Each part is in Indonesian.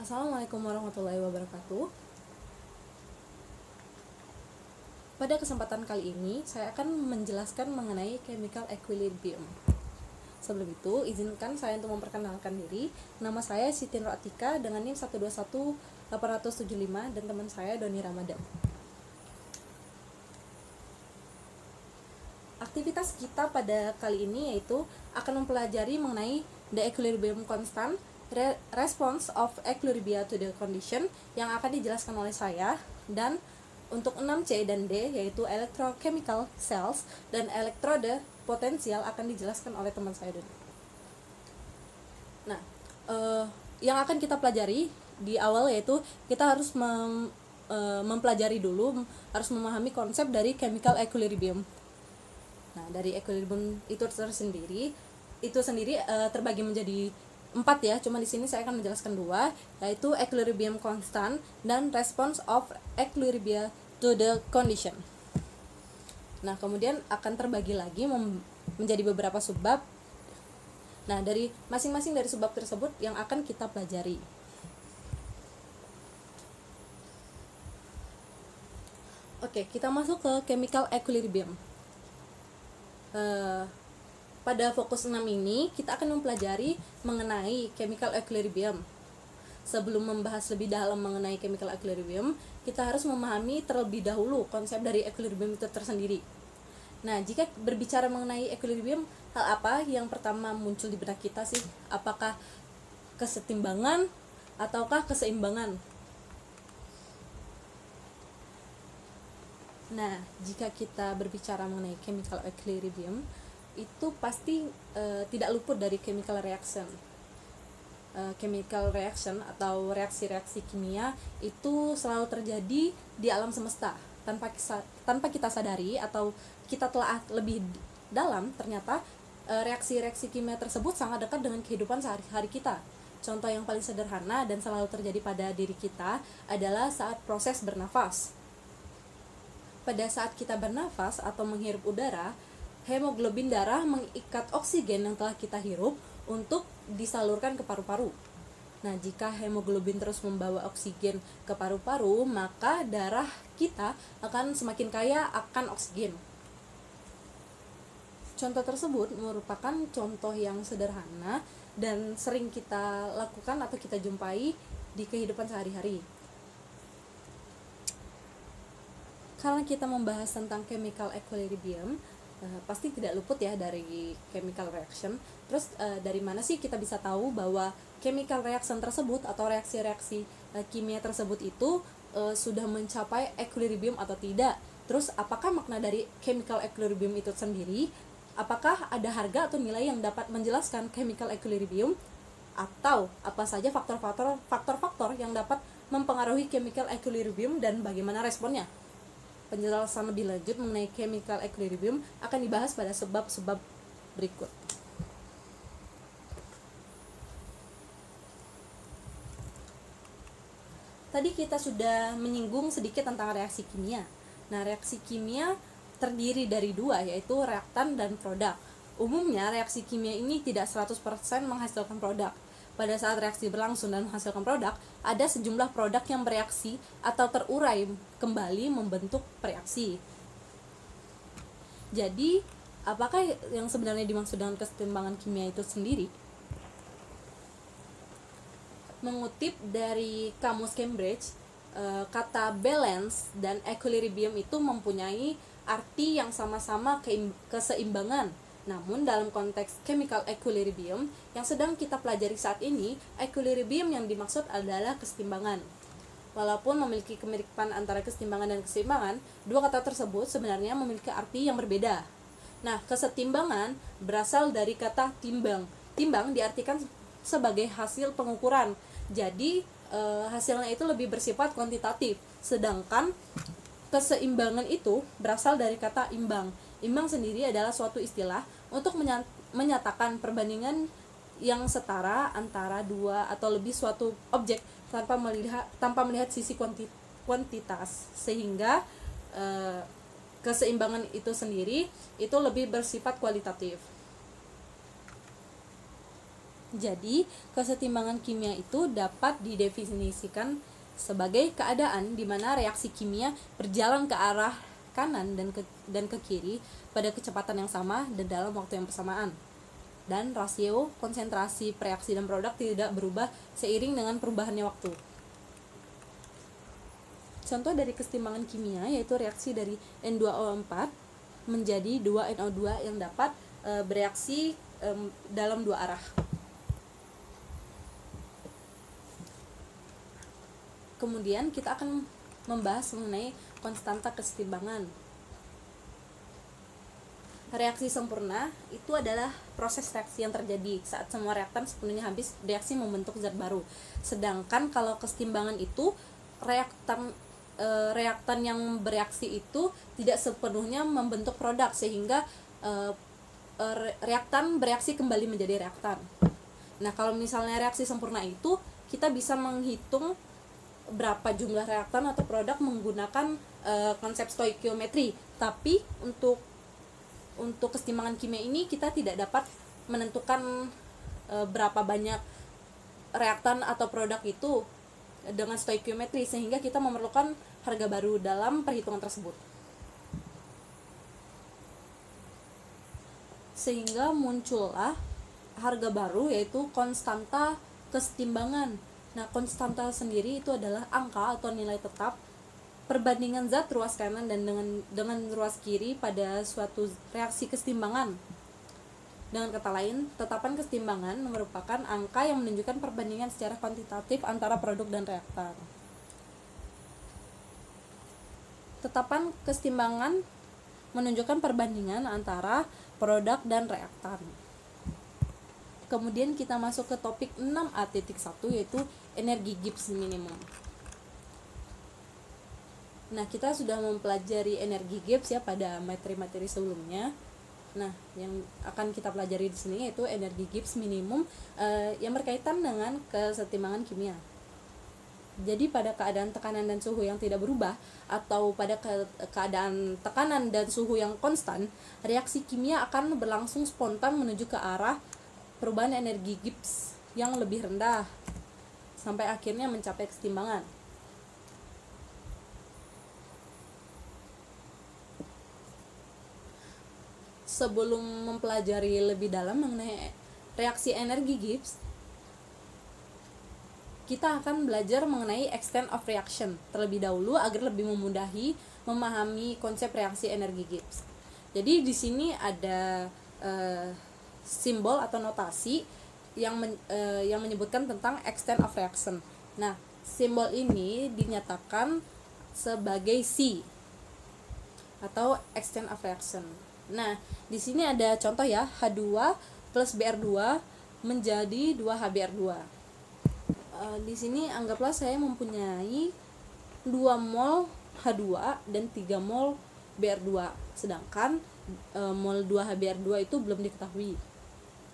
Assalamualaikum warahmatullahi wabarakatuh. Pada kesempatan kali ini, saya akan menjelaskan mengenai chemical equilibrium. Sebelum itu, izinkan saya untuk memperkenalkan diri. Nama saya Siti Nur Atika dengan NIM 121-875 dan teman saya Doni Ramadan. Aktivitas kita pada kali ini yaitu akan mempelajari mengenai the equilibrium constant, response of equilibria to the condition yang akan dijelaskan oleh saya, dan untuk 6C dan D yaitu electrochemical cells dan elektrode potensial akan dijelaskan oleh teman saya Doni. Nah, yang akan kita pelajari di awal yaitu kita harus mempelajari dulu, harus memahami konsep dari chemical equilibrium. Nah, dari equilibrium itu sendiri terbagi menjadi 4 ya. Cuma di sini saya akan menjelaskan 2, yaitu equilibrium constant dan response of equilibria to the condition. Nah, kemudian akan terbagi lagi menjadi beberapa subbab. Nah, dari masing-masing dari subbab tersebut yang akan kita pelajari. Oke, kita masuk ke chemical equilibrium. Pada fokus 6 ini kita akan mempelajari mengenai chemical equilibrium. Sebelum membahas lebih dalam mengenai chemical equilibrium, kita harus memahami terlebih dahulu konsep dari equilibrium itu tersendiri. Nah, jika berbicara mengenai equilibrium, hal apa yang pertama muncul di benak kita sih? Apakah kesetimbangan ataukah keseimbangan? Nah, jika kita berbicara mengenai chemical equilibrium, itu pasti tidak luput dari chemical reaction. Chemical reaction atau reaksi-reaksi kimia itu selalu terjadi di alam semesta tanpa kita sadari atau kita telah lebih dalam. Ternyata reaksi-reaksi kimia tersebut sangat dekat dengan kehidupan sehari-hari kita. Contoh yang paling sederhana dan selalu terjadi pada diri kita adalah saat proses bernafas. Pada saat kita bernafas atau menghirup udara, hemoglobin darah mengikat oksigen yang telah kita hirup untuk disalurkan ke paru-paru. Nah, jika hemoglobin terus membawa oksigen ke paru-paru, maka darah kita akan semakin kaya akan oksigen. Contoh tersebut merupakan contoh yang sederhana dan sering kita lakukan atau kita jumpai di kehidupan sehari-hari. Karena kita membahas tentang chemical equilibrium, pasti tidak luput ya dari chemical reaction. Terus dari mana sih kita bisa tahu bahwa chemical reaction tersebut atau reaksi-reaksi kimia tersebut itu sudah mencapai equilibrium atau tidak? Terus apakah makna dari chemical equilibrium itu sendiri? Apakah ada harga atau nilai yang dapat menjelaskan chemical equilibrium? Atau apa saja faktor-faktor yang dapat mempengaruhi chemical equilibrium dan bagaimana responnya? Penjelasan lebih lanjut mengenai chemical equilibrium akan dibahas pada sebab-sebab berikut. Tadi kita sudah menyinggung sedikit tentang reaksi kimia. Nah, reaksi kimia terdiri dari 2, yaitu reaktan dan produk. Umumnya reaksi kimia ini tidak 100% menghasilkan produk. Pada saat reaksi berlangsung dan menghasilkan produk, ada sejumlah produk yang bereaksi atau terurai kembali membentuk reaksi. Jadi, apakah yang sebenarnya dimaksud dengan kesetimbangan kimia itu sendiri? Mengutip dari Kamus Cambridge, kata balance dan equilibrium itu mempunyai arti yang sama-sama keseimbangan. Namun dalam konteks chemical equilibrium yang sedang kita pelajari saat ini, equilibrium yang dimaksud adalah kesetimbangan. Walaupun memiliki kemiripan antara kesetimbangan dan keseimbangan, dua kata tersebut sebenarnya memiliki arti yang berbeda. Nah, kesetimbangan berasal dari kata timbang. Timbang diartikan sebagai hasil pengukuran. Jadi, hasilnya itu lebih bersifat kuantitatif. Sedangkan keseimbangan itu berasal dari kata imbang. Imbang sendiri adalah suatu istilah untuk menyatakan perbandingan yang setara antara dua atau lebih suatu objek tanpa melihat sisi kuantitas, sehingga keseimbangan itu sendiri itu lebih bersifat kualitatif. Jadi, kesetimbangan kimia itu dapat didefinisikan sebagai keadaan di mana reaksi kimia berjalan ke arah kanan dan ke kiri pada kecepatan yang sama dan dalam waktu yang bersamaan. Dan rasio konsentrasi reaksi dan produk tidak berubah seiring dengan perubahannya waktu. Contoh dari kesetimbangan kimia yaitu reaksi dari N2O4 menjadi 2NO2 yang dapat bereaksi dalam dua arah. Kemudian kita akan membahas mengenai konstanta kesetimbangan. Reaksi sempurna itu adalah proses reaksi yang terjadi saat semua reaktan sepenuhnya habis reaksi membentuk zat baru. Sedangkan kalau kesetimbangan itu reaktan yang bereaksi itu tidak sepenuhnya membentuk produk sehingga reaktan bereaksi kembali menjadi reaktan. Nah, kalau misalnya reaksi sempurna itu kita bisa menghitung berapa jumlah reaktan atau produk menggunakan konsep stoikiometri. Tapi untuk kesetimbangan kimia ini kita tidak dapat menentukan berapa banyak reaktan atau produk itu dengan stoikiometri, sehingga kita memerlukan harga baru dalam perhitungan tersebut. Sehingga muncullah harga baru yaitu konstanta kesetimbangan. Nah, konstanta sendiri itu adalah angka atau nilai tetap perbandingan zat ruas kanan dan dengan ruas kiri pada suatu reaksi kesetimbangan. Dengan kata lain, tetapan kesetimbangan merupakan angka yang menunjukkan perbandingan secara kuantitatif antara produk dan reaktan. Tetapan kesetimbangan menunjukkan perbandingan antara produk dan reaktan. Kemudian kita masuk ke topik 6A.1 yaitu energi Gibbs minimum. Nah, kita sudah mempelajari energi Gibbs ya pada materi-materi sebelumnya. Nah, yang akan kita pelajari di sini yaitu energi Gibbs minimum yang berkaitan dengan kesetimbangan kimia. Jadi pada keadaan tekanan dan suhu yang tidak berubah atau pada keadaan tekanan dan suhu yang konstan, reaksi kimia akan berlangsung spontan menuju ke arah perubahan energi Gibbs yang lebih rendah sampai akhirnya mencapai kesetimbangan. Sebelum mempelajari lebih dalam mengenai reaksi energi Gibbs, kita akan belajar mengenai extent of reaction terlebih dahulu agar lebih memudahi memahami konsep reaksi energi Gibbs. Jadi di sini ada simbol atau notasi yang menyebutkan tentang extent of reaction. Nah, simbol ini dinyatakan sebagai C atau extent of reaction. Nah, di sini ada contoh ya, H2 plus Br2 menjadi 2HBr2. Di sini anggaplah saya mempunyai 2 mol H2 dan 3 mol Br2, sedangkan mol 2HBr2 itu belum diketahui.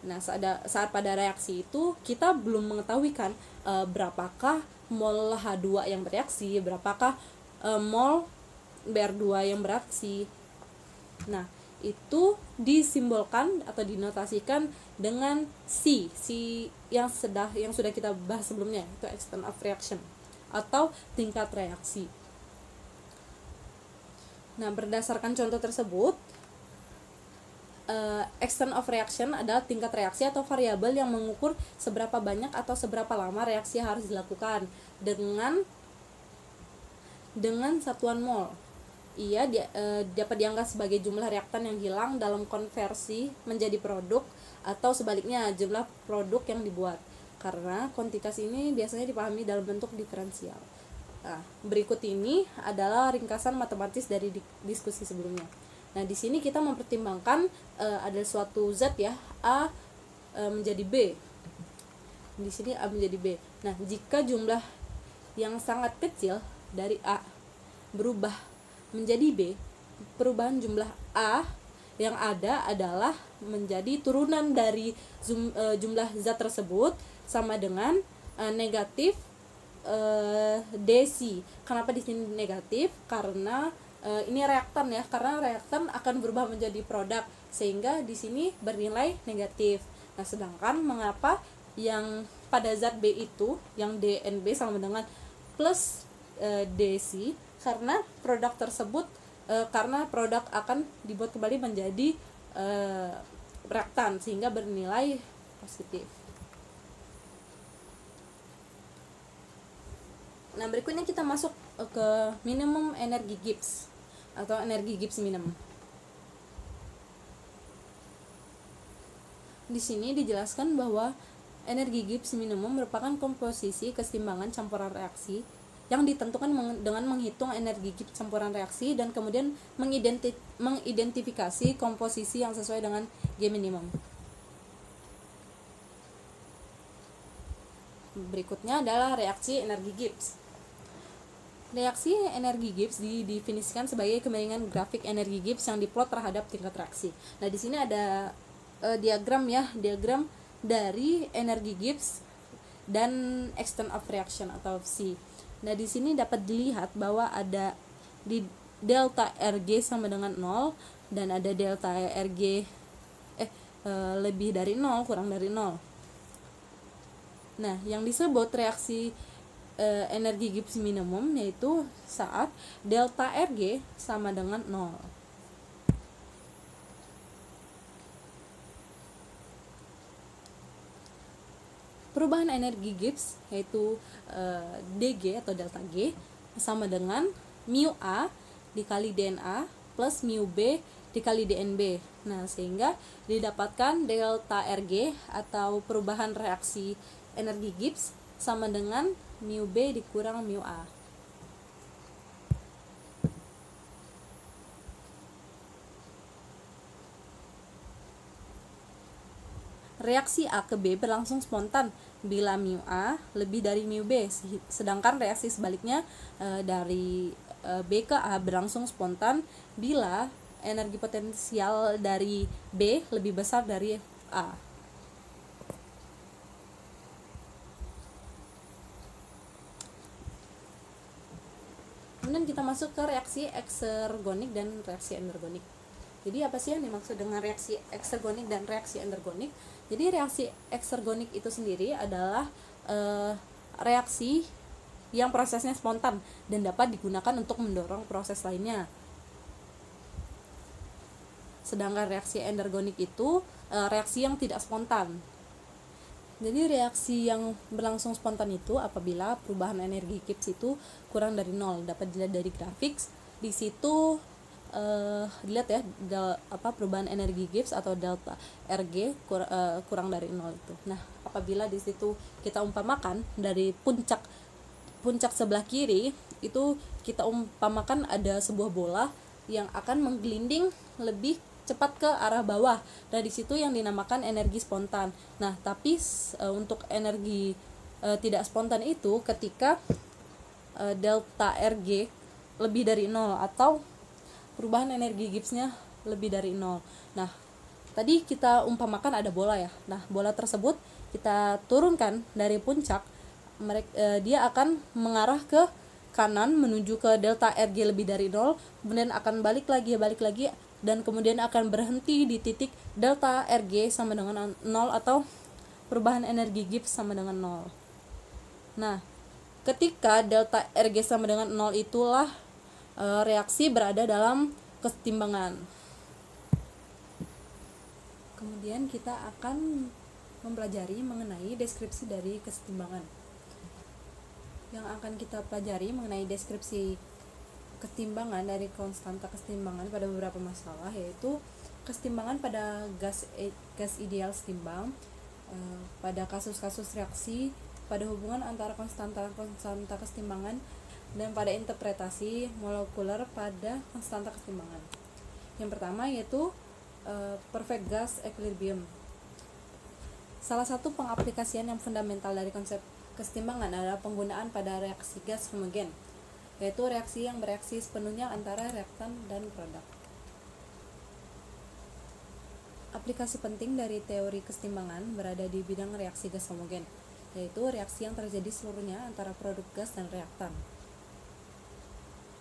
Nah, saat pada reaksi itu kita belum mengetahui kan berapakah mol H2 yang bereaksi, berapakah mol Br2 yang bereaksi. Nah, itu disimbolkan atau dinotasikan dengan C yang sudah kita bahas sebelumnya, itu extent of reaction atau tingkat reaksi. Nah, berdasarkan contoh tersebut, extent of reaction adalah tingkat reaksi atau variabel yang mengukur seberapa banyak atau seberapa lama reaksi harus dilakukan dengan satuan mol. Ia dapat dianggap sebagai jumlah reaktan yang hilang dalam konversi menjadi produk atau sebaliknya jumlah produk yang dibuat, karena kuantitas ini biasanya dipahami dalam bentuk diferensial. Nah, berikut ini adalah ringkasan matematis dari diskusi sebelumnya. Nah, di sini kita mempertimbangkan ada suatu zat ya, A menjadi B. Di sini A menjadi B. Nah, jika jumlah yang sangat kecil dari A berubah menjadi B, perubahan jumlah A yang ada adalah menjadi turunan dari jumlah zat tersebut sama dengan negatif dc. Kenapa di sini negatif? Karena ini reaktan ya, karena reaktan akan berubah menjadi produk sehingga di sini bernilai negatif. Nah, sedangkan mengapa yang pada zat B itu yang DNB sama dengan plus DC, karena produk tersebut karena produk akan dibuat kembali menjadi reaktan sehingga bernilai positif. Nah, berikutnya kita masuk ke minimum energi Gibbs atau energi Gibbs minimum. Di sini dijelaskan bahwa energi Gibbs minimum merupakan komposisi kesetimbangan campuran reaksi yang ditentukan dengan menghitung energi Gibbs campuran reaksi dan kemudian mengidentifikasi komposisi yang sesuai dengan G minimum. Berikutnya adalah reaksi energi Gibbs. Reaksi energi Gibbs didefinisikan sebagai kemiringan grafik energi Gibbs yang diplot terhadap tingkat reaksi. Nah, di sini ada diagram dari energi Gibbs dan extent of reaction atau C. Nah, di sini dapat dilihat bahwa ada di delta RG sama dengan 0 dan ada delta RG lebih dari 0 kurang dari 0. Nah, yang disebut reaksi energi Gibbs minimum yaitu saat delta RG sama dengan 0. Perubahan energi Gibbs yaitu dG atau delta G sama dengan mu A dikali dNA plus mu B dikali dNB. Nah, sehingga didapatkan delta RG atau perubahan reaksi energi Gibbs sama dengan mu B dikurang mu A. Reaksi A ke B berlangsung spontan bila mu A lebih dari mu B, sedangkan reaksi sebaliknya dari B ke A berlangsung spontan bila energi potensial dari B lebih besar dari A. Kemudian kita masuk ke reaksi eksergonik dan reaksi endergonik. Jadi apa sih yang dimaksud dengan reaksi eksergonik dan reaksi endergonik? Jadi reaksi eksergonik itu sendiri adalah reaksi yang prosesnya spontan dan dapat digunakan untuk mendorong proses lainnya. Sedangkan reaksi endergonik itu reaksi yang tidak spontan. Jadi reaksi yang berlangsung spontan itu apabila perubahan energi Gibbs itu kurang dari 0. Dapat dilihat dari grafik. Di situ dilihat ya perubahan energi Gibbs atau delta RG kurang dari 0 itu. Nah, apabila di situ kita umpamakan dari puncak sebelah kiri itu kita umpamakan ada sebuah bola yang akan menggelinding lebih cepat ke arah bawah. Nah, di situ yang dinamakan energi spontan. Nah, tapi untuk energi tidak spontan itu ketika delta RG lebih dari 0 atau perubahan energi Gibbs-nya lebih dari 0. Nah, tadi kita umpamakan ada bola ya. Nah, bola tersebut kita turunkan dari puncak, dia akan mengarah ke kanan menuju ke delta RG lebih dari 0, kemudian akan balik lagi dan kemudian akan berhenti di titik delta RG sama dengan 0 atau perubahan energi Gibbs sama dengan 0. Nah, ketika delta RG sama dengan 0 itulah reaksi berada dalam kesetimbangan. Kemudian kita akan mempelajari mengenai deskripsi dari kesetimbangan. Yang akan kita pelajari mengenai deskripsi kesetimbangan dari konstanta kesetimbangan pada beberapa masalah, yaitu kesetimbangan pada gas ideal setimbang, pada kasus-kasus reaksi, pada hubungan antara konstanta kesetimbangan, dan pada interpretasi molekuler pada konstanta kesetimbangan. Yang pertama yaitu perfect gas equilibrium. Salah satu pengaplikasian yang fundamental dari konsep kesetimbangan adalah penggunaan pada reaksi gas homogen, yaitu reaksi yang bereaksi sepenuhnya antara reaktan dan produk. Aplikasi penting dari teori kesetimbangan berada di bidang reaksi gas homogen, yaitu reaksi yang terjadi seluruhnya antara produk gas dan reaktan.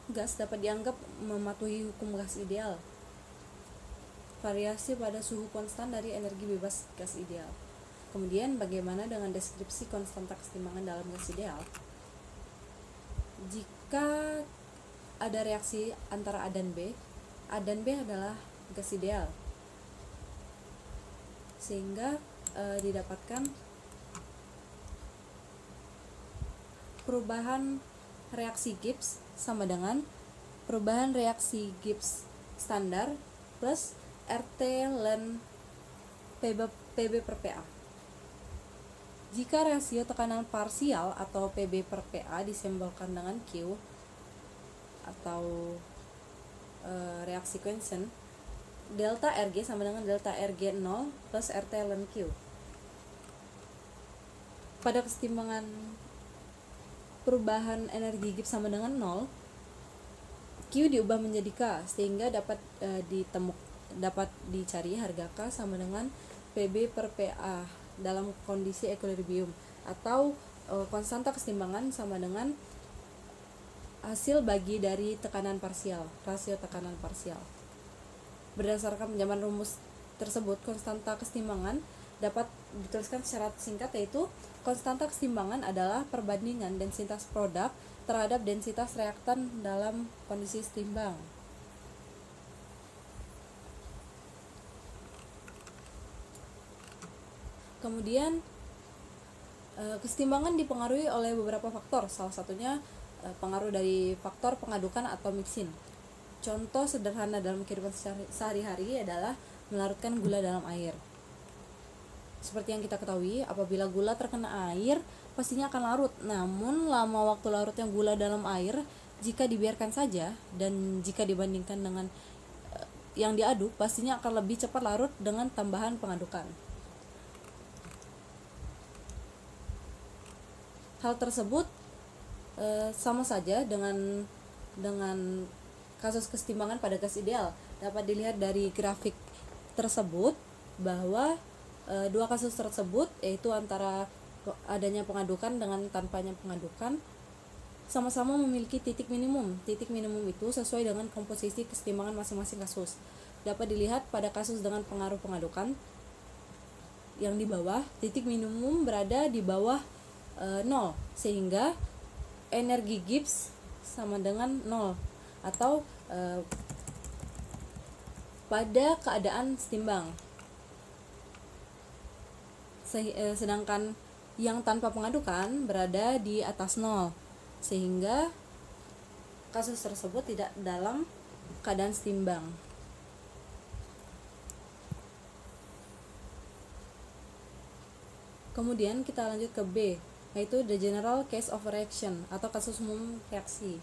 Gas dapat dianggap mematuhi hukum gas ideal, variasi pada suhu konstan dari energi bebas gas ideal. Kemudian bagaimana dengan deskripsi konstanta kesetimbangan dalam gas ideal? Jika ada reaksi antara A dan B adalah gas ideal, sehingga didapatkan perubahan reaksi Gibbs sama dengan perubahan reaksi Gibbs standar plus RT ln PB per PA. Jika rasio tekanan parsial atau PB per PA disimbolkan dengan Q atau reaksi Quenchen, delta RG sama dengan delta RG 0 plus RT ln Q. Pada kesetimbangan perubahan energi Gibbs sama dengan 0, Q diubah menjadi K, sehingga dapat dicari harga K sama dengan PB per PA dalam kondisi equilibrium, atau konstanta kesetimbangan sama dengan hasil bagi dari tekanan parsial, rasio tekanan parsial. Berdasarkan penjabaran rumus tersebut, konstanta kesetimbangan dapat dituliskan secara singkat, yaitu konstanta kesetimbangan adalah perbandingan densitas produk terhadap densitas reaktan dalam kondisi setimbang. Kemudian kesetimbangan dipengaruhi oleh beberapa faktor, salah satunya pengaruh dari faktor pengadukan atau mixin. Contoh sederhana dalam kehidupan sehari-hari adalah melarutkan gula dalam air. Seperti yang kita ketahui, apabila gula terkena air, pastinya akan larut. Namun, lama waktu larutnya gula dalam air, jika dibiarkan saja, dan jika dibandingkan dengan yang diaduk, pastinya akan lebih cepat larut dengan tambahan pengadukan. Hal tersebut sama saja dengan kasus kesetimbangan pada gas ideal. Dapat dilihat dari grafik tersebut bahwa dua kasus tersebut, yaitu antara adanya pengadukan dengan tanpanya pengadukan, sama-sama memiliki titik minimum. Titik minimum itu sesuai dengan komposisi kesetimbangan masing-masing kasus. Dapat dilihat pada kasus dengan pengaruh pengadukan yang di bawah, titik minimum berada di bawah 0, sehingga energi Gibbs sama dengan 0, atau pada keadaan setimbang. Sedangkan yang tanpa pengadukan berada di atas 0, sehingga kasus tersebut tidak dalam keadaan setimbang. Kemudian kita lanjut ke B, yaitu the general case of reaction atau kasus umum reaksi.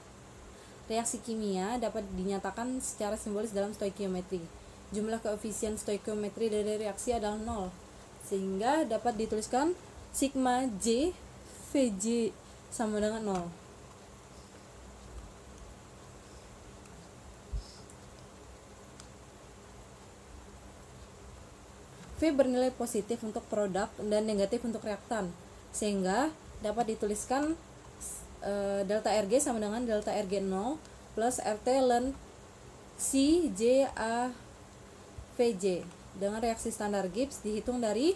Reaksi kimia dapat dinyatakan secara simbolis dalam stoikiometri. Jumlah koefisien stoikiometri dari reaksi adalah 0, sehingga dapat dituliskan sigma J Vj sama dengan 0. V bernilai positif untuk produk dan negatif untuk reaktan, sehingga dapat dituliskan delta Rg sama dengan delta Rg0 plus RT ln C J A Vj dengan reaksi standar Gibbs dihitung dari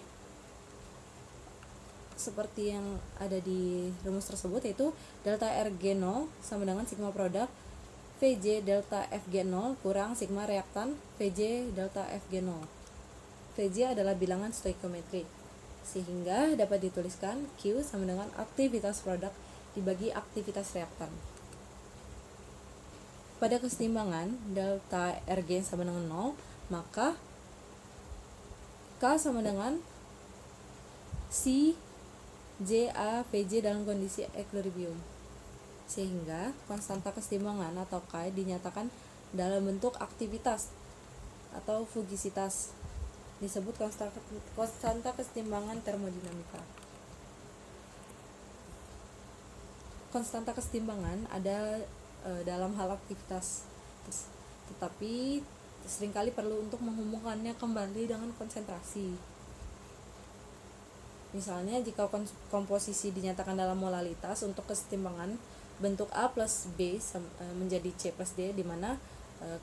seperti yang ada di rumus tersebut, yaitu delta Rg0 sama dengan sigma produk Vj delta Fg0 kurang sigma reaktan Vj delta Fg0. Vj adalah bilangan stoikiometri, sehingga dapat dituliskan Q sama dengan aktivitas produk dibagi aktivitas reaktan. Pada kesetimbangan delta Rg sama dengan 0, maka K sama dengan C J A Vj dalam kondisi equilibrium, sehingga konstanta kesetimbangan atau K dinyatakan dalam bentuk aktivitas atau fugisitas, disebut konstanta kesetimbangan termodinamika. Konstanta kesetimbangan ada dalam hal aktivitas, tetapi seringkali perlu untuk menghubungkannya kembali dengan konsentrasi. Misalnya, jika komposisi dinyatakan dalam molalitas untuk kesetimbangan bentuk A plus B menjadi C plus D, di mana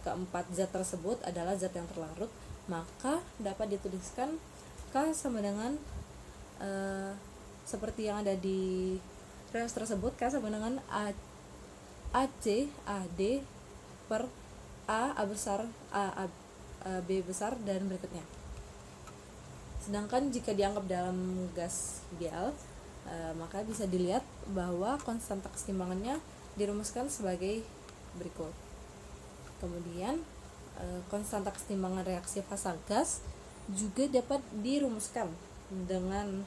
keempat zat tersebut adalah zat yang terlarut, maka dapat dituliskan K sama dengan seperti yang ada di reaksi tersebut, K sama dengan AC AD per A besar B besar dan berikutnya. Sedangkan jika dianggap dalam gas Gl, maka bisa dilihat bahwa konstanta keseimbangannya dirumuskan sebagai berikut. Kemudian konstanta keseimbangan reaksi fasa gas juga dapat dirumuskan dengan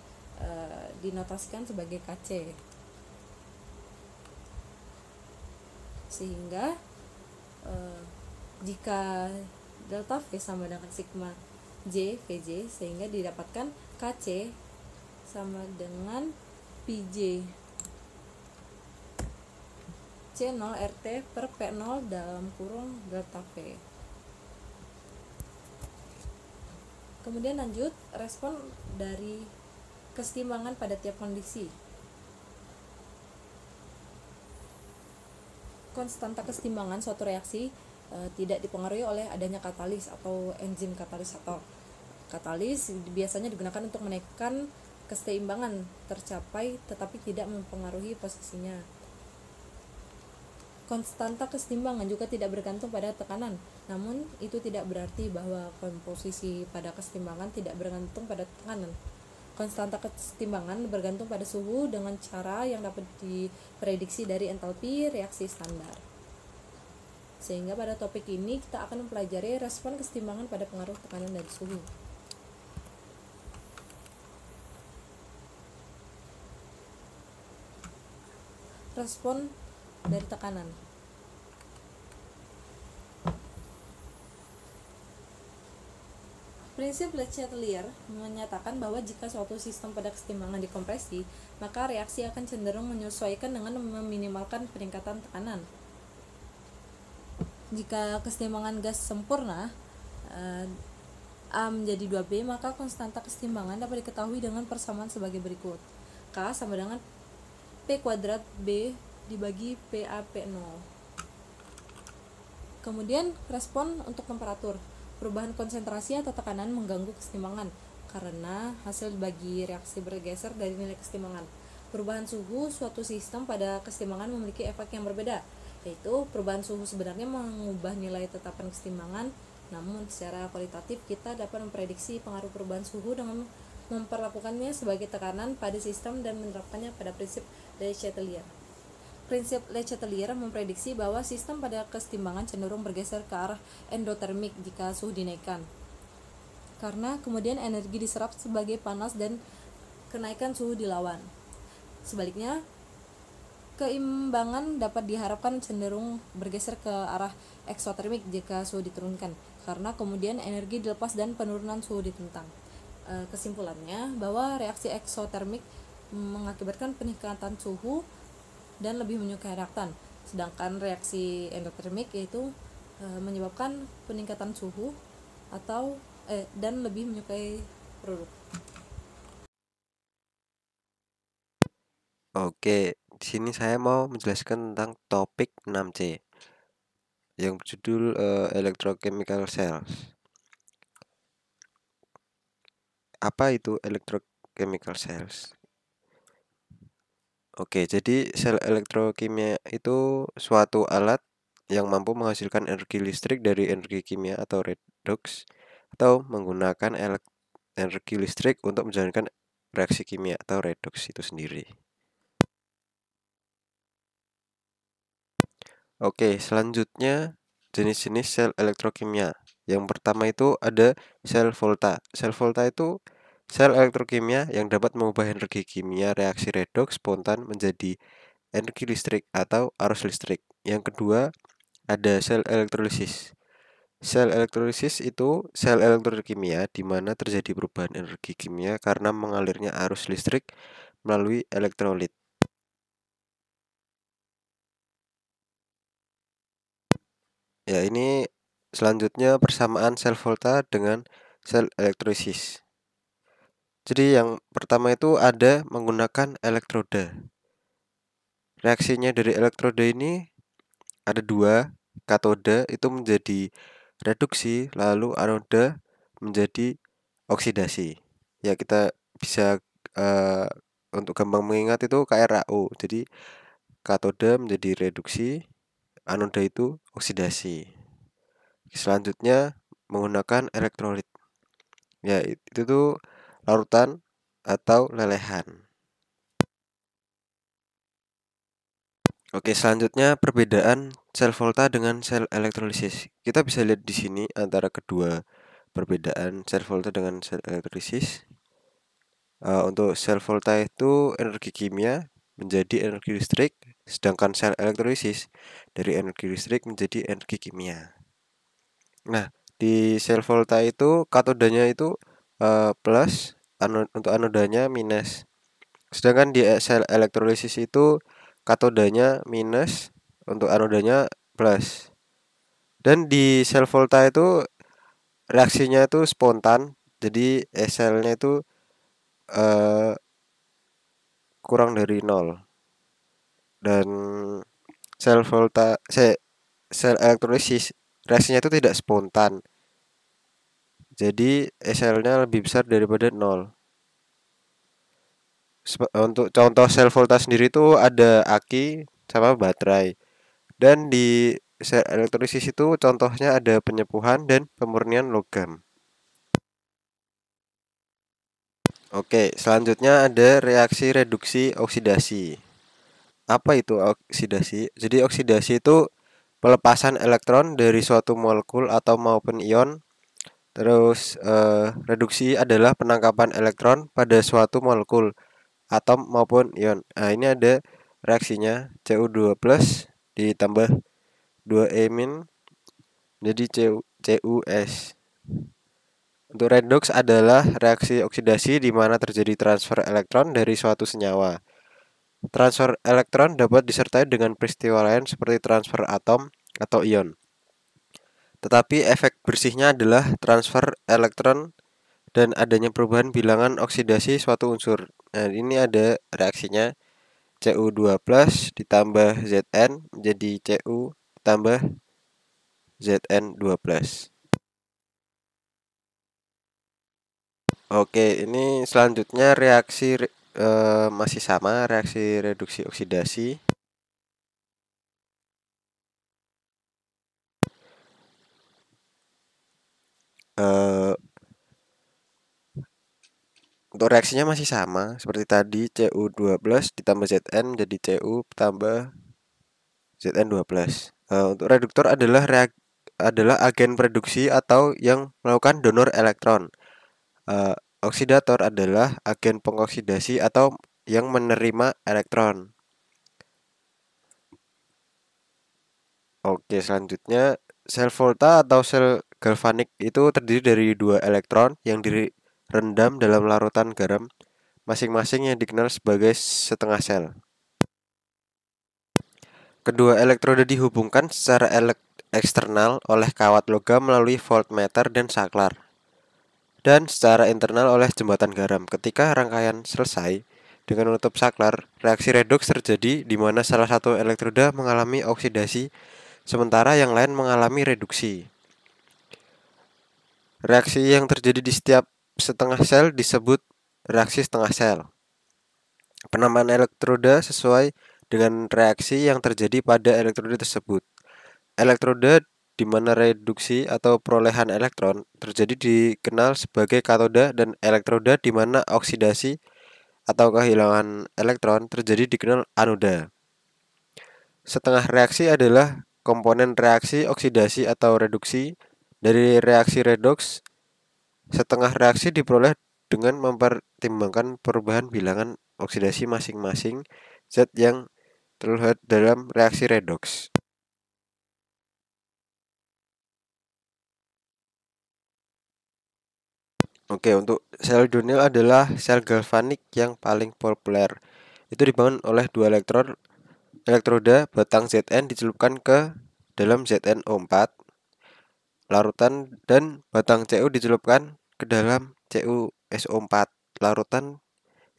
dinotasikan sebagai Kc, sehingga jika delta V sama dengan sigma J Vj, sehingga didapatkan Kc sama dengan Pj C0 RT per P0 dalam kurung delta V. Kemudian lanjut, respon dari keseimbangan pada tiap kondisi. Konstanta keseimbangan suatu reaksi tidak dipengaruhi oleh adanya katalis atau enzim katalisator. Katalis biasanya digunakan untuk menaikkan keseimbangan tercapai tetapi tidak mempengaruhi posisinya. Konstanta keseimbangan juga tidak bergantung pada tekanan, namun itu tidak berarti bahwa komposisi pada keseimbangan tidak bergantung pada tekanan. Konstanta keseimbangan bergantung pada suhu dengan cara yang dapat diprediksi dari entalpi reaksi standar. Sehingga pada topik ini kita akan mempelajari respon keseimbangan pada pengaruh tekanan dan suhu. Respon dari tekanan. Prinsip Le Chatelier menyatakan bahwa jika suatu sistem pada keseimbangan dikompresi, maka reaksi akan cenderung menyesuaikan dengan meminimalkan peningkatan tekanan. Jika keseimbangan gas sempurna A menjadi 2B, maka konstanta keseimbangan dapat diketahui dengan persamaan sebagai berikut. K sama dengan P kuadrat B dibagi PaP0. Kemudian respon untuk temperatur. Perubahan konsentrasi atau tekanan mengganggu keseimbangan karena hasil bagi reaksi bergeser dari nilai keseimbangan. Perubahan suhu suatu sistem pada keseimbangan memiliki efek yang berbeda, yaitu perubahan suhu sebenarnya mengubah nilai tetapan keseimbangan, namun secara kualitatif kita dapat memprediksi pengaruh perubahan suhu dengan memperlakukannya sebagai tekanan pada sistem dan menerapkannya pada prinsip Le Chatelier. Prinsip Le Chatelier memprediksi bahwa sistem pada keseimbangan cenderung bergeser ke arah endotermik jika suhu dinaikkan, karena kemudian energi diserap sebagai panas dan kenaikan suhu dilawan. Sebaliknya, keimbangan dapat diharapkan cenderung bergeser ke arah eksotermik jika suhu diturunkan, karena kemudian energi dilepas dan penurunan suhu ditentang. Kesimpulannya bahwa reaksi eksotermik mengakibatkan peningkatan suhu dan lebih menyukai reaktan, sedangkan reaksi endotermik yaitu menyebabkan peningkatan suhu atau dan lebih menyukai produk. Oke, di sini saya mau menjelaskan tentang topik 6C yang berjudul electrochemical cells. Apa itu electrochemical cells? Oke, jadi sel elektrokimia itu suatu alat yang mampu menghasilkan energi listrik dari energi kimia atau redox, atau menggunakan energi listrik untuk menjalankan reaksi kimia atau redox itu sendiri. Oke, selanjutnya jenis-jenis sel elektrokimia. Yang pertama itu ada sel volta. Sel volta itu sel elektrokimia yang dapat mengubah energi kimia reaksi redoks spontan menjadi energi listrik atau arus listrik. Yang kedua ada sel elektrolisis. Sel elektrolisis itu sel elektrokimia di mana terjadi perubahan energi kimia karena mengalirnya arus listrik melalui elektrolit. Ya, ini selanjutnya persamaan sel volta dengan sel elektrolisis. Jadi yang pertama itu ada menggunakan elektroda. Reaksinya dari elektroda ini ada dua, katoda itu menjadi reduksi, lalu anoda menjadi oksidasi. Ya, kita bisa eh, untuk gampang mengingat itu KRAO. Jadi katoda menjadi reduksi, anoda itu oksidasi. Selanjutnya menggunakan elektrolit. Ya, itu tuh larutan atau lelehan. Oke, selanjutnya perbedaan sel volta dengan sel elektrolisis. Kita bisa lihat di sini antara kedua perbedaan sel volta dengan sel elektrolisis. Untuk sel volta itu energi kimia menjadi energi listrik, sedangkan sel elektrolisis dari energi listrik menjadi energi kimia. Nah, di sel volta itu katodanya itu plus, untuk anodanya minus. Sedangkan di sel elektrolisis itu katodanya minus, untuk anodanya plus. Dan di sel volta itu reaksinya itu spontan, jadi selnya itu eh, kurang dari nol. Dan sel volta sel elektrolisis reaksinya itu tidak spontan. Jadi selnya lebih besar daripada nol. Untuk contoh sel volta sendiri itu ada aki sama baterai. Dan di sel elektrolisis itu contohnya ada penyepuhan dan pemurnian logam. Oke, selanjutnya ada reaksi reduksi oksidasi. Apa itu oksidasi? Jadi oksidasi itu pelepasan elektron dari suatu molekul atau maupun ion. Terus reduksi adalah penangkapan elektron pada suatu molekul, atom maupun ion. Nah, ini ada reaksinya Cu2 plus ditambah 2E min jadi CuS. Untuk redox adalah reaksi oksidasi di mana terjadi transfer elektron dari suatu senyawa. Transfer elektron dapat disertai dengan peristiwa lain seperti transfer atom atau ion. Tetapi efek bersihnya adalah transfer elektron dan adanya perubahan bilangan oksidasi suatu unsur. Nah, ini ada reaksinya Cu2 plus ditambah Zn menjadi Cu tambah Zn2 plus. Oke, ini selanjutnya reaksi masih sama, reaksi reduksi oksidasi. Eh, untuk reaksinya masih sama seperti tadi, Cu2 plus ditambah Zn jadi Cu tambah Zn2 plus. Untuk reduktor adalah agen reduksi atau yang melakukan donor elektron. Oksidator adalah agen pengoksidasi atau yang menerima elektron. Oke, selanjutnya sel volta atau sel galvanik itu terdiri dari dua elektron yang direndam dalam larutan garam, masing-masing yang dikenal sebagai setengah sel. Kedua elektroda dihubungkan secara eksternal oleh kawat logam melalui voltmeter dan saklar, dan secara internal oleh jembatan garam. Ketika rangkaian selesai dengan menutup saklar, reaksi redoks terjadi di mana salah satu elektroda mengalami oksidasi sementara yang lain mengalami reduksi. Reaksi yang terjadi di setiap setengah sel disebut reaksi setengah sel. Penamaan elektroda sesuai dengan reaksi yang terjadi pada elektroda tersebut. Elektroda di mana reduksi atau perolehan elektron terjadi dikenal sebagai katoda, dan elektroda di mana oksidasi atau kehilangan elektron terjadi dikenal anoda. Setengah reaksi adalah komponen reaksi oksidasi atau reduksi dari reaksi redoks. Setengah reaksi diperoleh dengan mempertimbangkan perubahan bilangan oksidasi masing-masing zat yang terlihat dalam reaksi redoks. Oke, untuk sel Donel adalah sel galvanik yang paling populer. Itu dibangun oleh dua elektroda batang Zn dicelupkan ke dalam ZnO4 larutan, dan batang Cu dicelupkan ke dalam CuSO4 larutan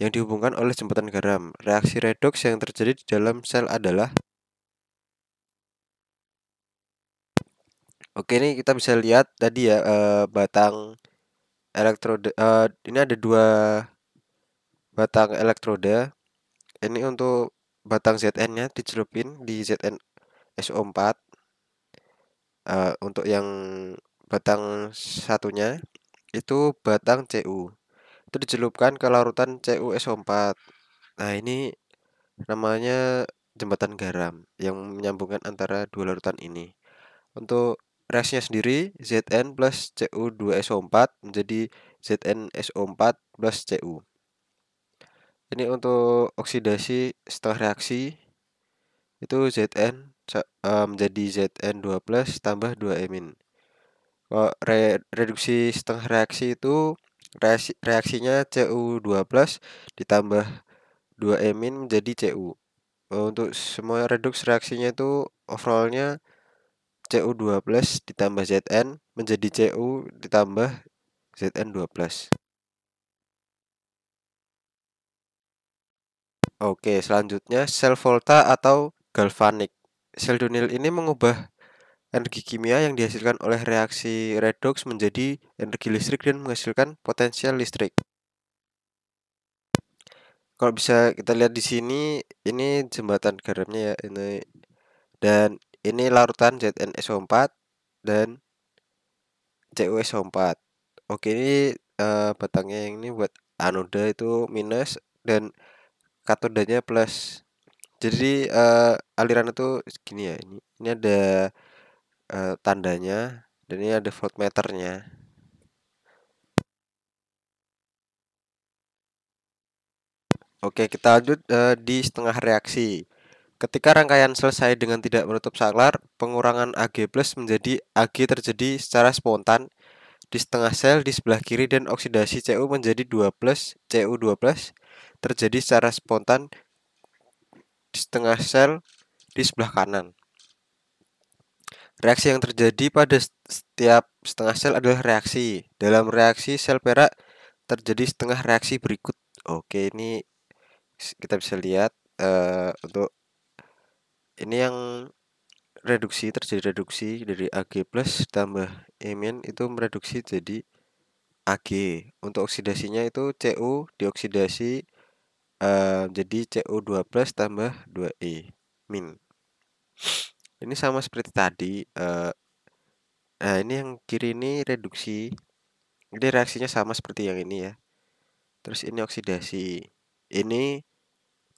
yang dihubungkan oleh jembatan garam. Reaksi redoks yang terjadi di dalam sel adalah, oke, ini kita bisa lihat tadi ya, batang elektroda ini ada dua batang elektroda. Ini untuk batang ZN-nya dicelupin di ZN SO4. Untuk yang batang satunya itu batang CU. Itu dicelupkan ke larutan CuSO4. Nah, ini namanya jembatan garam yang menyambungkan antara dua larutan ini. Untuk reaksinya sendiri, Zn plus Cu2SO4 menjadi ZnSO4 plus Cu. Ini untuk oksidasi setengah reaksi itu menjadi Zn2 plus tambah 2-. Kalau reduksi setengah reaksi itu reaksinya Cu2 plus ditambah 2-, menjadi Cu. Untuk semua reduks reaksinya itu overallnya Cu2 plus ditambah Zn menjadi Cu ditambah Zn2 plus. Oke, selanjutnya sel volta atau galvanik. Sel Donel ini mengubah energi kimia yang dihasilkan oleh reaksi redoks menjadi energi listrik dan menghasilkan potensial listrik. Kalau bisa kita lihat di sini, ini jembatan garamnya ya, ini. Dan ini larutan ZnSO4 dan CuSO4. Oke, ini batangnya yang ini buat anoda itu minus dan katodanya plus. Jadi aliran itu segini ya. Ini ada tandanya dan ini ada voltmeternya. Oke, kita lanjut di setengah reaksi. Ketika rangkaian selesai dengan tidak menutup saklar, pengurangan Ag+ menjadi Ag terjadi secara spontan di setengah sel di sebelah kiri dan oksidasi Cu menjadi 2+, Cu2+, terjadi secara spontan di setengah sel di sebelah kanan. Reaksi yang terjadi pada setiap setengah sel adalah reaksi. Dalam reaksi sel perak terjadi setengah reaksi berikut. Oke, ini kita bisa lihat untuk ini yang terjadi reduksi dari Ag+ tambah Mn itu mereduksi jadi Ag. Untuk oksidasinya itu Cu dioksidasi jadi Cu2+ tambah 2E min. Ini sama seperti tadi. Nah, ini yang kiri ini reduksi. Ini reaksinya sama seperti yang ini ya. Terus ini oksidasi. Ini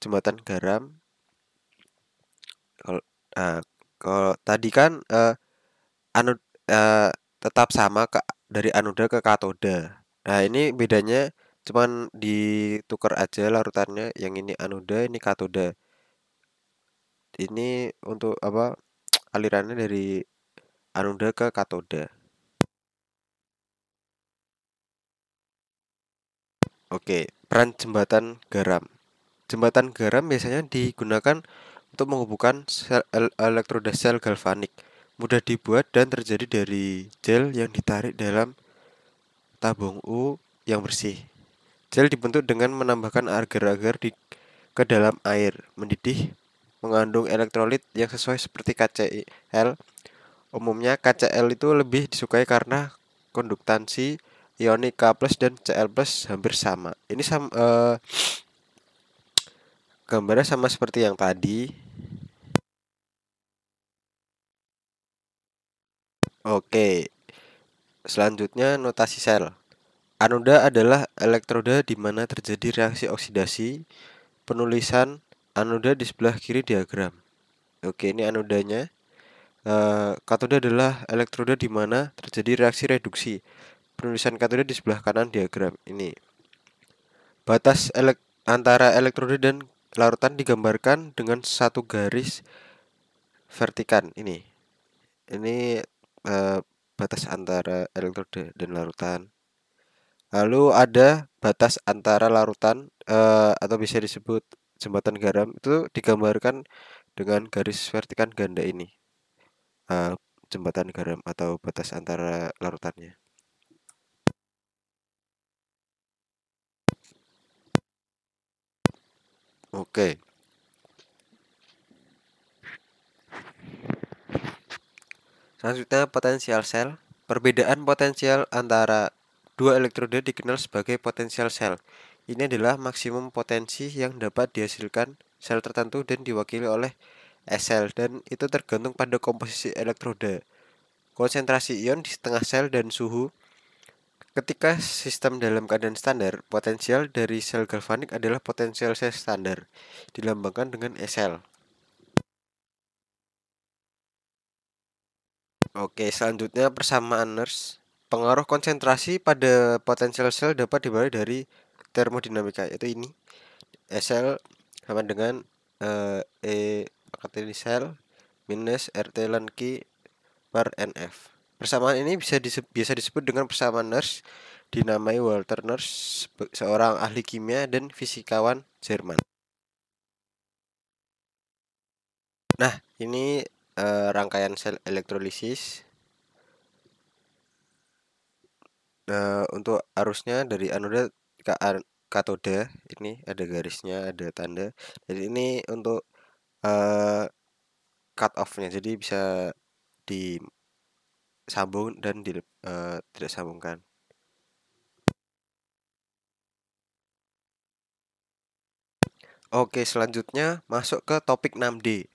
jembatan garam. Kalau kalau tadi kan anod tetap sama dari anoda ke katoda. Nah, ini bedanya cuman ditukar aja larutannya. Yang ini anoda, ini katoda. Ini untuk apa? Alirannya dari anoda ke katoda. Oke, peran jembatan garam. Jembatan garam biasanya digunakan untuk menghubungkan elektroda sel galvanik. Mudah dibuat dan terjadi dari gel yang ditarik dalam tabung U yang bersih. Gel dibentuk dengan menambahkan agar-agar ke dalam air mendidih mengandung elektrolit yang sesuai seperti KCl. Umumnya KCl itu lebih disukai karena konduktansi ionik K+ dan Cl+ hampir sama. Ini gambarnya sama seperti yang tadi. Oke, selanjutnya notasi sel. Anoda adalah elektroda di mana terjadi reaksi oksidasi. Penulisan anoda di sebelah kiri diagram. Oke, ini anodanya. Katoda adalah elektroda di mana terjadi reaksi reduksi. Penulisan katoda di sebelah kanan diagram ini. Batas antara elektroda dan larutan digambarkan dengan satu garis vertikan ini. Ini batas antara elektroda dan larutan. Lalu ada batas antara larutan atau bisa disebut jembatan garam itu digambarkan dengan garis vertikan ganda ini. Jembatan garam atau batas antara larutannya. Oke. Selanjutnya potensial sel. Perbedaan potensial antara dua elektroda dikenal sebagai potensial sel, Ini adalah maksimum potensi yang dapat dihasilkan sel tertentu dan diwakili oleh S-sel, dan itu tergantung pada komposisi elektroda, konsentrasi ion di setengah sel, dan suhu. Ketika sistem dalam keadaan standar, potensial dari sel galvanik adalah potensial sel standar, dilambangkan dengan S-sel. Oke, selanjutnya persamaan Nernst. Pengaruh konsentrasi pada potensial sel dapat dimulai dari termodinamika, yaitu ini. Sl sama dengan E pangkat ini sel minus RT ln Q per NF. Persamaan ini biasa disebut dengan persamaan Nernst, dinamai Walter Nernst, seorang ahli kimia dan fisikawan Jerman. Nah, ini rangkaian sel elektrolisis. Untuk arusnya dari anoda ke katoda, ini ada garisnya, ada tanda. Jadi ini untuk cut off-nya, jadi bisa disambung dan tidak sambungkan. Oke, selanjutnya masuk ke topik 6D.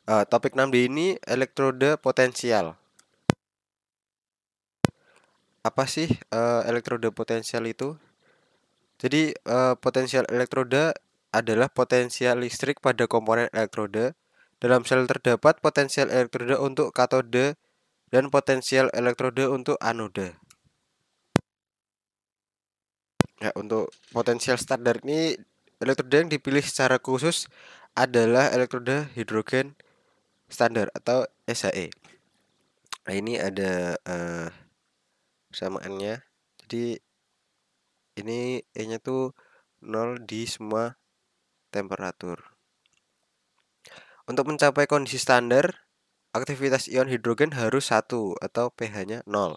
Topik 6D ini elektroda potensial. Apa sih elektroda potensial itu? Jadi potensial elektroda adalah potensial listrik pada komponen elektroda. Dalam sel terdapat potensial elektroda untuk katoda dan potensial elektroda untuk anoda. Ya, untuk potensial standar ini, elektroda yang dipilih secara khusus adalah elektroda hidrogen standar atau SHE. Nah, ini ada persamaannya. Jadi ini E-nya tuh 0 di semua temperatur. Untuk mencapai kondisi standar, aktivitas ion hidrogen harus 1 atau pH-nya 0.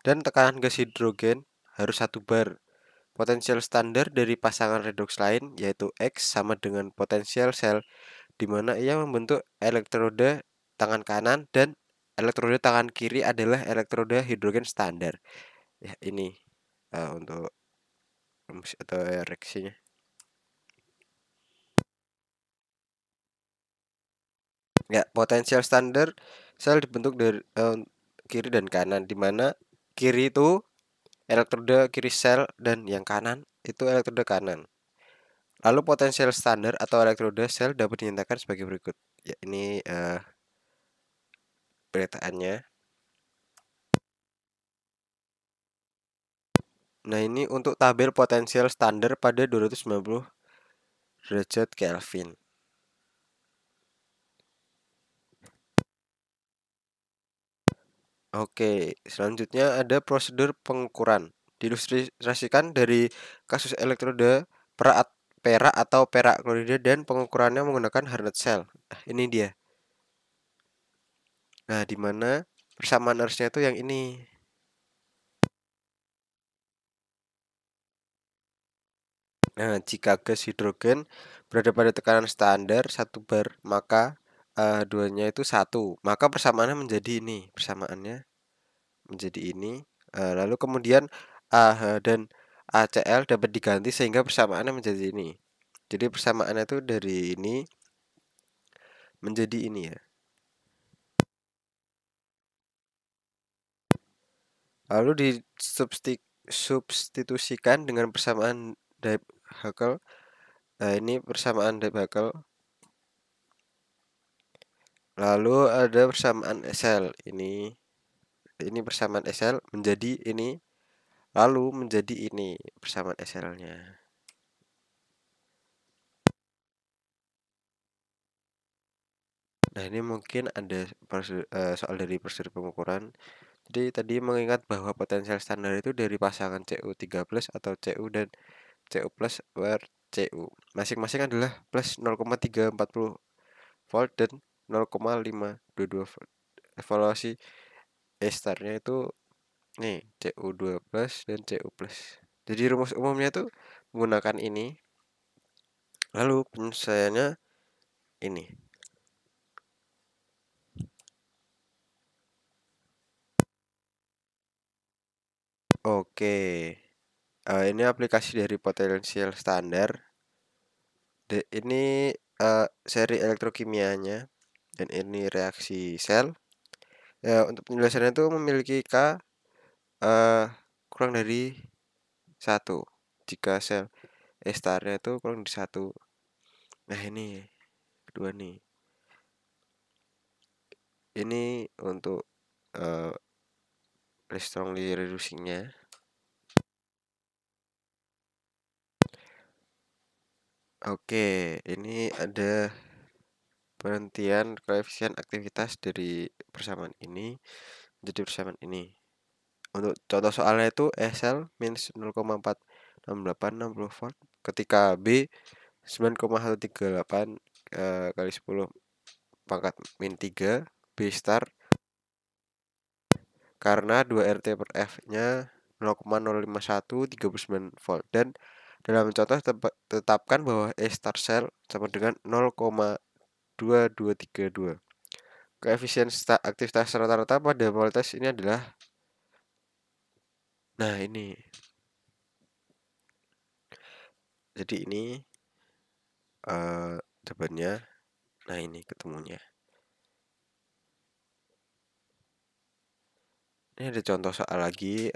Dan tekanan gas hidrogen harus 1 bar. Potensial standar dari pasangan redoks lain yaitu X sama dengan potensial sel, di mana ia membentuk elektroda tangan kanan dan elektroda tangan kiri adalah elektroda hidrogen standar. Ya, ini untuk rumus atau reaksinya. Ya, potensial standar sel dibentuk dari kiri dan kanan, di mana kiri itu elektroda kiri sel dan yang kanan itu elektroda kanan. Lalu potensial standar atau elektroda sel dapat dinyatakan sebagai berikut. Ya, ini pernyataannya. Nah, ini untuk tabel potensial standar pada 290 derajat Kelvin. Oke, selanjutnya ada prosedur pengukuran. Diilustrasikan dari kasus elektroda perak atau perak klorida dan pengukurannya menggunakan Harnett cell. Nah, ini dia. Nah, di mana persamaan arusnya itu yang ini. Nah, jika gas hidrogen berada pada tekanan standar 1 bar, maka duanya itu 1. Maka persamaannya menjadi ini. Persamaannya menjadi ini. Lalu kemudian AH dan ACl dapat diganti sehingga persamaannya menjadi ini. Jadi persamaannya itu dari ini menjadi ini ya. Lalu disubstitusikan dengan persamaan Debye-Hückel. Nah, ini persamaan Debye-Hückel. Lalu ada persamaan SL. Ini persamaan SL menjadi ini. Lalu menjadi ini persamaan SL-nya. Nah, ini mungkin ada soal dari prosedur pengukuran. Jadi tadi mengingat bahwa potensial standar itu dari pasangan Cu3+ atau Cu dan Cu+ per Cu. Masing-masing adalah plus 0,340 volt dan 0,522 volt. Evaluasi E starnya itu nih Cu2+ dan Cu+. Jadi rumus umumnya itu menggunakan ini. Lalu penyelesaiannya ini. Oke. Ini aplikasi dari potensial standar. Ini seri elektrokimianya dan ini reaksi sel. Ya, untuk penjelasannya itu memiliki K kurang dari 1. Jika sel E-starnya itu kurang dari 1. Nah, ini kedua nih. Ini untuk strongly reducing-nya. Oke, ini ada penhentian koefisien aktivitas dari persamaan ini jadi persamaan ini. Untuk contoh soalnya itu E sel minus 0,46860 volt ketika B 9,138 kali 10 pangkat min 3 B star karena 2 RT per F-nya 0,05139 volt dan dalam contoh tetapkan bahwa E star cell sama dengan 0,2232. Koefisien aktivitas rata-rata pada voltage ini adalah, nah ini. Jadi ini jawabannya. Nah ini ketemunya. Ini ada contoh soal lagi.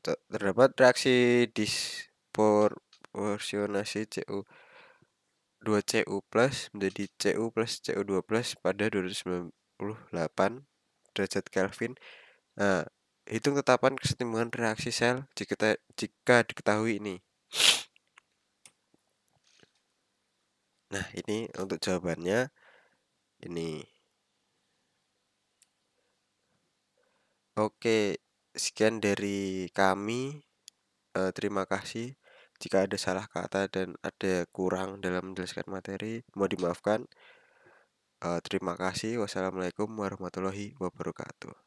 Terdapat reaksi disproporsionasi Cu 2Cu plus menjadi Cu plus Cu2 plus pada 298 derajat Kelvin. Nah, hitung tetapan kesetimbangan reaksi sel jika diketahui ini. Nah, ini untuk jawabannya ini. Oke, sekian dari kami. Terima kasih. Jika ada salah kata dan ada kurang dalam menjelaskan materi, mohon dimaafkan. Terima kasih. Wassalamualaikum warahmatullahi wabarakatuh.